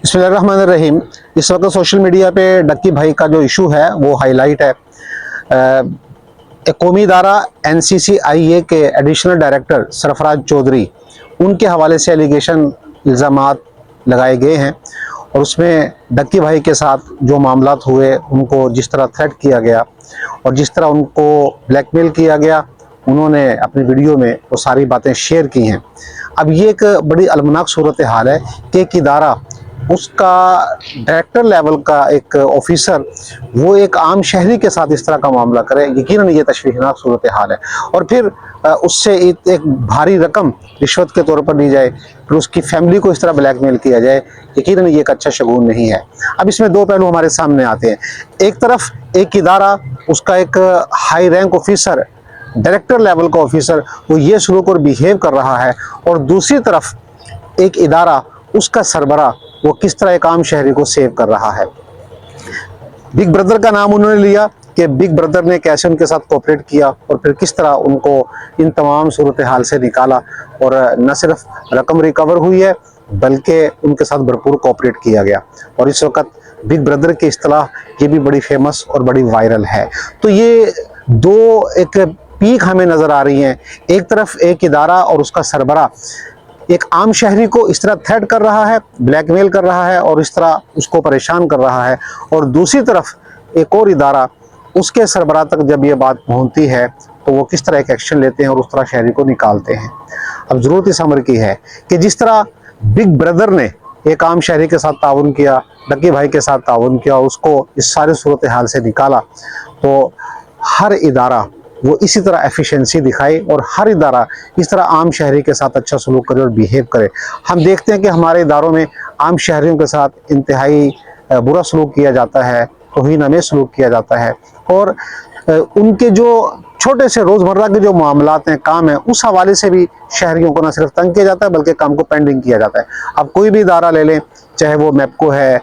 बिस्मिल्लाहिर्रहमानिर्रहीम। इस वक्त सोशल मीडिया पे डक्की भाई का जो इशू है वो हाईलाइट है। एक कौमी इदारा NCCIA के एडिशनल डायरेक्टर सरफराज चौधरी, उनके हवाले से एलिगेशन इल्ज़ामात लगाए गए हैं और उसमें डक्की भाई के साथ जो मामलात हुए, उनको जिस तरह थ्रेट किया गया और जिस तरह उनको ब्लैकमेल किया गया, उन्होंने अपनी वीडियो में वो सारी बातें शेयर की हैं। अब ये एक बड़ी अलमनाक सूरत हाल है कि एक इदारा, उसका डायरेक्टर लेवल का एक ऑफिसर, वो एक आम शहरी के साथ इस तरह का मामला करे। यकीनन ये तशवीशनाक सूरत हाल है। और फिर उससे एक भारी रकम रिश्वत के तौर पर ली जाए, फिर उसकी फैमिली को इस तरह ब्लैकमेल किया जाए, यकीनन ये एक अच्छा शगुन नहीं है। अब इसमें दो पहलू हमारे सामने आते हैं। एक तरफ एक इदारा, उसका एक high rank officer, director level का ऑफिसर, वो ये सलूक और बिहेव कर रहा है, और दूसरी तरफ एक इदारा, उसका सरबरा, वो किस तरह एक आम शहरी को सेव कर रहा है। बिग ब्रदर का नाम उन्होंने लिया कि बिग ब्रदर ने कैसे उनके साथ कोऑपरेट किया और फिर किस तरह उनको इन तमाम सूरत हाल से निकाला, और न सिर्फ रकम रिकवर हुई है बल्कि उनके साथ भरपूर कोऑपरेट किया गया। और इस वक्त बिग ब्रदर की इस्तिलाह ये भी बड़ी फेमस और बड़ी वायरल है। तो ये दो एक पीक हमें नज़र आ रही हैं। एक तरफ एक इदारा और उसका सरबरा एक आम शहरी को इस तरह थ्रेट कर रहा है, ब्लैकमेल कर रहा है और इस तरह उसको परेशान कर रहा है, और दूसरी तरफ एक और इदारा, उसके सरबराह तक जब ये बात पहुंचती है तो वो किस तरह एक एक्शन लेते हैं और उस तरह शहरी को निकालते हैं। अब ज़रूरत इस अमर की है कि जिस तरह बिग ब्रदर ने एक आम शहरी के साथ ताउन किया, डक्की भाई के साथ ताउन किया, उसको इस सारे सूरत हाल से निकाला, तो हर इदारा वो इसी तरह एफिशिएंसी दिखाए और हर इदारा इस तरह आम शहरी के साथ अच्छा सलूक करे और बिहेव करे। हम देखते हैं कि हमारे इदारों में आम शहरियों के साथ इंतहाई बुरा सलूक किया जाता है, तौहीन-आमेज़ सलूक किया जाता है, और उनके जो छोटे से रोज़मर्रा के जो मामलात हैं, काम हैं, उस हवाले से भी शहरियों को न सिर्फ तंग किया जाता है बल्कि काम को पेंडिंग किया जाता है। अब कोई भी इदारा ले लें, चाहे वो मैप्को है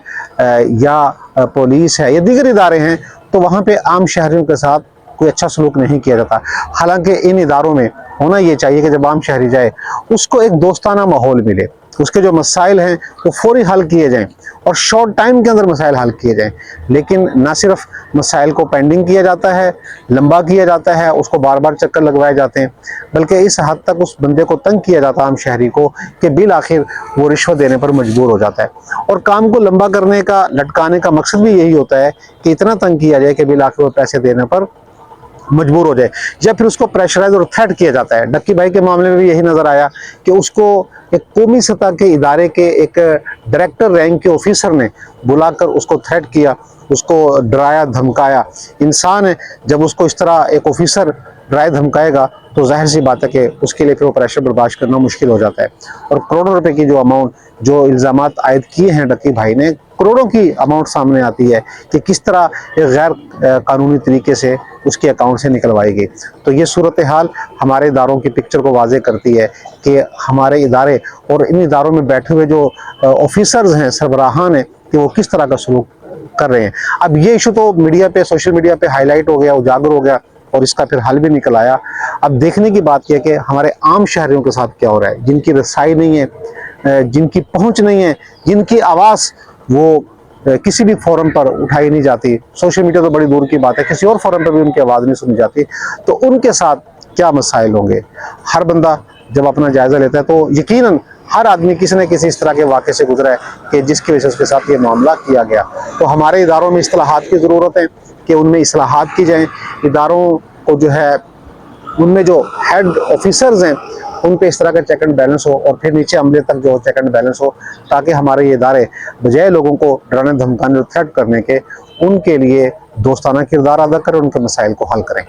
या पुलिस है या दीगर इदारे हैं, तो वहाँ पर आम शहरियों के साथ कोई अच्छा सलूक नहीं किया जाता। हालांकि इन इदारों में होना ये चाहिए कि जब आम शहरी जाए उसको एक दोस्ताना माहौल मिले, उसके जो मसाइल हैं वो फौरी हल किए जाएं और शॉर्ट टाइम के अंदर मसाइल हल किए जाएं। लेकिन ना सिर्फ मसाइल को पेंडिंग किया जाता है, लंबा किया जाता है, उसको बार बार चक्कर लगवाए जाते हैं, बल्कि इस हद तक उस बंदे को तंग किया जाता है आम शहरी को कि बिल आखिर वो रिश्वत देने पर मजबूर हो जाता है। और काम को लंबा करने का, लटकाने का मकसद भी यही होता है कि इतना तंग किया जाए कि बिल आखिर वो पैसे देने पर मजबूर हो जाए, या फिर उसको प्रेशराइज और थ्रेट किया जाता है। डक्की भाई के मामले में भी यही नज़र आया कि उसको एक कौमी सतह के इदारे के एक डायरेक्टर रैंक के ऑफिसर ने बुलाकर उसको थ्रेट किया, उसको डराया धमकाया। इंसान है, जब उसको इस तरह एक ऑफिसर डराया धमकाएगा तो जाहिर सी बात है कि उसके लिए फिर वो प्रेशर बर्दाश्त करना मुश्किल हो जाता है। और करोड़ों रुपए की जो अमाउंट, जो इल्ज़ामात आयद किए हैं डक्की भाई ने, करोड़ों की अमाउंट सामने आती है कि किस तरह एक गैर कानूनी तरीके से उसके अकाउंट से निकलवाई गई। तो ये सूरत हाल हमारे इदारों की पिक्चर को वाज़े करती है कि हमारे इदारे और इन इदारों में बैठे हुए जो ऑफिसर्स हैं, सरबराहान हैं, कि वो किस तरह का सलूक कर रहे हैं। अब ये इशू तो मीडिया पे, सोशल मीडिया पे हाईलाइट हो गया, उजागर हो गया, और इसका फिर हल भी निकल आया। अब देखने की बात यह कि हमारे आम शहरियों के साथ क्या हो रहा है, जिनकी रसाई नहीं है, जिनकी पहुंच नहीं है, जिनकी आवाज़ वो किसी भी फोरम पर उठाई नहीं जाती। सोशल मीडिया तो बड़ी दूर की बात है, किसी और फोरम पर भी उनकी आवाज़ नहीं सुनी जाती, तो उनके साथ क्या मसाइल होंगे। हर बंदा जब अपना जायज़ा लेता है तो यकीनन हर आदमी किसी न किसी इस तरह के वाक़े से गुजरा है कि जिसकी वजह से उसके साथ ये मामला किया गया। तो हमारे इदारों में इस्लाहात की ज़रूरत है कि उनमें इस्लाहात की जाएँ। इदारों को जो है, उनमें जो हेड ऑफिसर्स हैं उन पे इस तरह का चेक एंड बैलेंस हो, और फिर नीचे अमले तक जो चेक एंड बैलेंस हो, ताकि हमारे ये इदारे बजाय लोगों को डराने धमकाने और थ्रेट करने के, उनके लिए दोस्ताना किरदार अदा करें, उनके मसाइल को हल करें।